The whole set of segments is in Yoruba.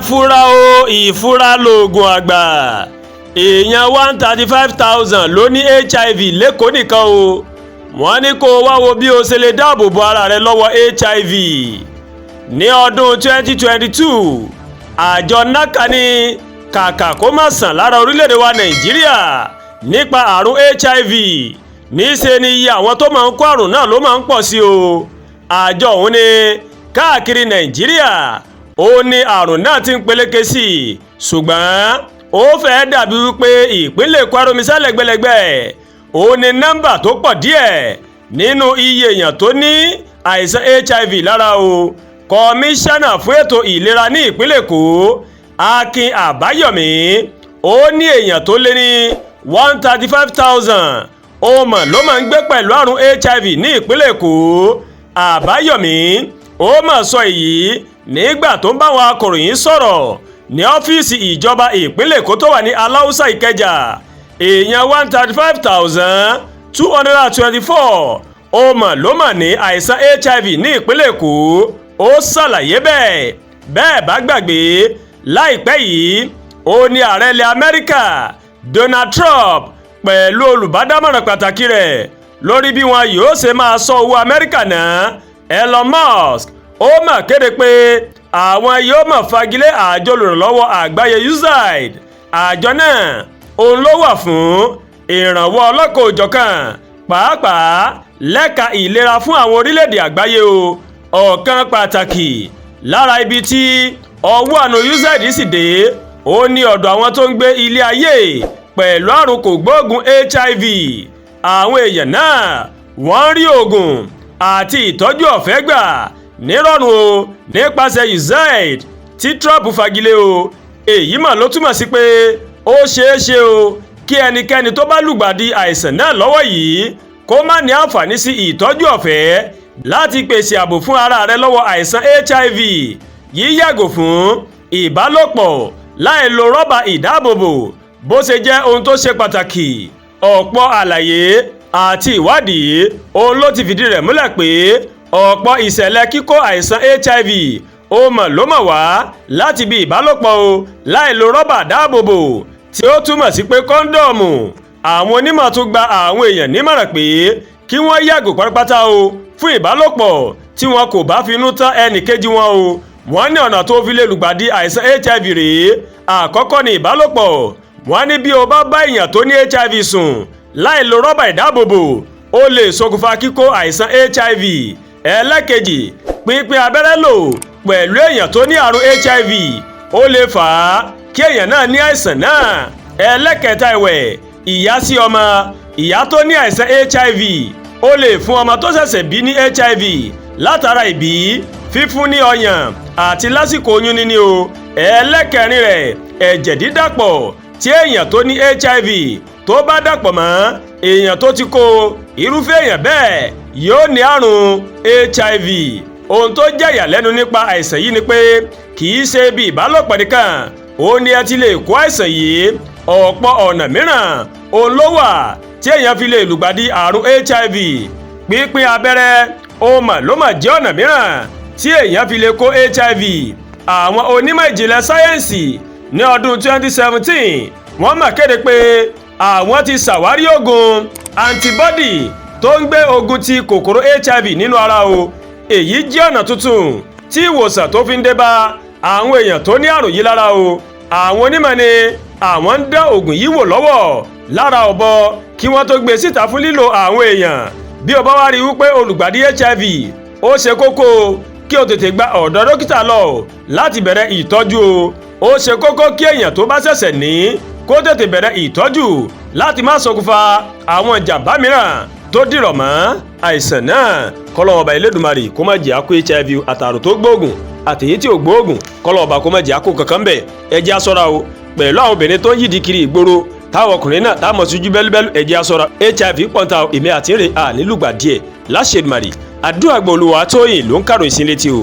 fura o ìfura lóògùn àgbà èèyàn 135,000 ló ní HIV lẹ́kọ̀ọ́ nìkan o wọ́n ní kó wá wo bí o ṣe lè dáàbò bo ara rẹ lọ́wọ́ HIV ní ọdún 2022 àjọ NACA ní kàkà kó má sàn lára orílẹ̀-èdè wa Nàìjíríà nípa àrùn HIV níṣe ni iye àwọn tó máa ń kó àrùn náà ló máa ń pọ̀ sí o àjọ òun ní káàkiri Nàìjíríà ó ní àrùn náà ti ń peléke sí i ṣùgbọ́n ó fẹ́ dàbí wípé ìpínlẹ̀ Èkó aromisẹ́ lẹ́gbẹ̀lẹ́gbẹ̀ ó ní nọ́mbà tó pọ̀ díẹ̀ nínú iye èèyàn tó ní àìsàn HIV lára o kọmíṣánná fún ètò ìlera ní ìpínlẹ̀ Èkó Akin Àbáyọ̀mí ó ní èèyàn tó lé ní 135,000 ó mọ̀ ló máa ń gbé pẹ̀lú àrùn HIV ní ìpínlẹ̀ Èkó Àbáyọ̀mí ó mà sọ èyí nígbà tó ń bá àwọn akọ̀ròyìn sọ̀rọ̀ ní ọ́fíìsì ìjọba ìpínlẹ̀ Èkó tó wà ní Aláùsá Ìkẹjà èèyàn 135,224 ó mà ló mà ní àìsàn HIV ní ìpínlẹ̀ Èkó ó ṣàlàyé bẹ́ẹ̀ bá gbàgbé láìpẹ́ yìí ó ní ààrẹ ilẹ̀ Amẹ́ríkà Donald Trump pẹ̀lú olùbádámọ̀ràn pàtàkì rẹ̀ lórí bí wọn yóò ṣe máa sọ owó Amẹ́ríkà náà Elon Musk ó mà kéde pé àwọn yóò máa fagilé àjọ olùrànlọ́wọ́ àgbáyé USAID àjọ náà òun ló wà fún ìrànwọ́ ọlọ́kan-ò-jọ̀kan pàápàá lẹ́ka ìlera fún àwọn orílẹ̀-èdè àgbáyé o ọ̀kan pàtàkì lára ibi tí ọwọ́ àna USAID sì dé ó ní ọ̀dọ̀ àwọn tó ń gbé ilé ayé pẹ̀lú àrùn kògbóògùn HIV àwọn èèyàn náà wọ́n rí oògùn àti ìtọ́jú ọ̀fẹ́ gbà nírọ̀rùn o nípasẹ̀ USAID tí Trump fagilé o èyí mà ló túmọ̀ sí pé ó ṣeé ṣe o kí ẹnikẹ́ni tó bá lùgbàdì àìsàn náà lọ́wọ́ yìí kó má ní àǹfààní sí ìtọ́jú ọ̀fẹ́ láti pèsè ààbò fún ara rẹ lọ́wọ́ àìsàn HIV yíyàgò fún ìbálòpọ̀ láì lo rọ́bà ìdáàbòbò bó ṣe jẹ́ ohun tó ṣe pàtàkì ọ̀pọ̀ àlàyé àti ìwádìí òun ló ti fìdí rẹ̀ múlẹ̀ pé ọ̀pọ̀ ìṣẹ̀lẹ̀ kíkó àìsàn HIV ó mọ̀ ló mọ̀ wá láti bí ìbálòpọ̀ o láì lo rọ́bà dáàbòbò tí ó túmọ̀ sí pé kọ́ńdọ̀mù àwọn onímọ̀ tún gba àwọn èèyàn nímọ̀ràn pé kí wọ́n yàgò pátápátá o fún ìbálòpọ̀ tí wọn kò bá finú tán ẹnìkejì wọn o wọ́n ní ọ̀nà tó fi lè lùgbàdì àìsàn HIV rèé àkọ́kọ́ ní ìbálòpọ̀ wọ́n ní bí o bá bá èèyàn tó ní HIV sùn láì lo rọ́bà ìdáàbòbò ó lè ṣokùnfà kíkó àìsàn HIV ẹlẹ́kejì pínpín abẹ́rẹ́ lò pẹ̀lú èèyàn tó ní àrùn HIV ó lè fà á kí èèyàn náà ní àìsàn náà ẹlẹ́kẹta ẹ̀wẹ̀ ìyá sí ọmọ ìyá tó ní àìsàn HIV ó lè fún ọmọ tó ṣẹ̀ṣẹ̀ bí ní HIV látara ìbí fífún ní ọyàn àti lásìkò oyún níní o ẹlẹ́kẹrin rẹ̀ ẹ̀jẹ̀ dídàpọ̀ tí èèyàn tó ní HIV tó bá dàpọ̀ mọ́ èèyàn tó ti kó irúfẹ́ èèyàn bẹ́ẹ̀ yóò ní àrùn HIV ohun tó jẹ́ ìyàlẹ́nu nípa àìsàn yìí ni pé kì í ṣe bí ìbálòpọ̀ nìkan ó ní ẹ ti lè kó àìsàn yìí ọ̀pọ̀ ọ̀nà mìíràn òun ló wà tí èèyàn fi lè lùgbàdì àrùn HIV pínpín abẹ́rẹ́ ó mà ló mà jẹ́ ọ̀nà mìíràn tí èèyàn fi lè kó HIV àwọn onímọ̀ ìjìnlẹ̀ sáyẹ́ǹsì ní ọdún 2017 wọ́n mà kéde pé àwọn ti ṣàwárí oògùn antibody tó ń gbé ogun ti kòkòrò HIV nínú ara o èyí jẹ́ ọ̀nà tuntun tí ìwòsàn tó fi ń dé bá àwọn èèyàn tó ní àrùn yìí lára o àwọn onímọ̀ ni àwọn ń dán oògùn yìí wò lọ́wọ́ lára ọ̀bọ kí wọ́n tó gbé síta fún lílo àwọn èèyàn bí o bá wá rí wípé olùgbàdì HIV ó ṣe kókó kí o tètè gba ọ̀dọ̀ dókítà lọ láti bẹ̀rẹ̀ ìtọ́jú o ó ṣe kókó kí èèyàn tó bá ṣẹ̀ṣẹ̀ ní kó tètè bẹ̀rẹ̀ ìtọ́jú láti má ṣokùnfà àwọn ìjàmbá mìíràn tó dìrọ̀ mọ́ àìsàn náà kọ́lọ́wọ́ ọba Elédùmarè kó má jẹ́ àkó HIV àtàrùn tó gbóògùn àtèyí tí ò gbóògùn kọ́lọ́wọ́ ọba kó má jẹ́ àkó kankan bẹ̀ ẹ jẹ́ á ṣọ́ra o pẹ̀lú àwọn obìnrin tó ń yídi kiri ìgboro táwọn ọkùnrin náà táwọn mọ̀síjú bẹ́lúbẹ́lú ẹ jẹ́ á ṣọ́ra HIV pọ̀ntà èmi àti rè à nílùgbà díẹ̀ láṣẹ Èdùmàrè àdúrà gbọ́ Olúwatóyìn ló ń kàròyìn sí létí o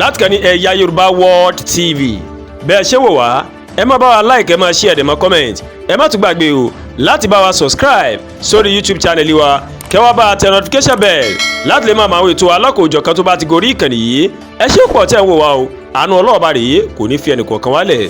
láti kàn ní Ẹ̀yà Yorùbá World TV bẹ́ẹ̀ ṣé wò wá ẹ má bá wa like ẹ má share ẹ má comment ẹ má tún gbàgbé o láti bá wa subscribe sórí YouTube channel wa kẹwàá bá tẹ notification bell láti lè máa máa wo ètò alákòójọ kan tó bá ti gorí ìkànnì yìí ẹ ṣé pọ̀ tẹ́ ń wò wá o àánú ọlọ́ọ̀bá rèé kò ní fi ẹnìkọ̀ọ̀kan wálẹ̀.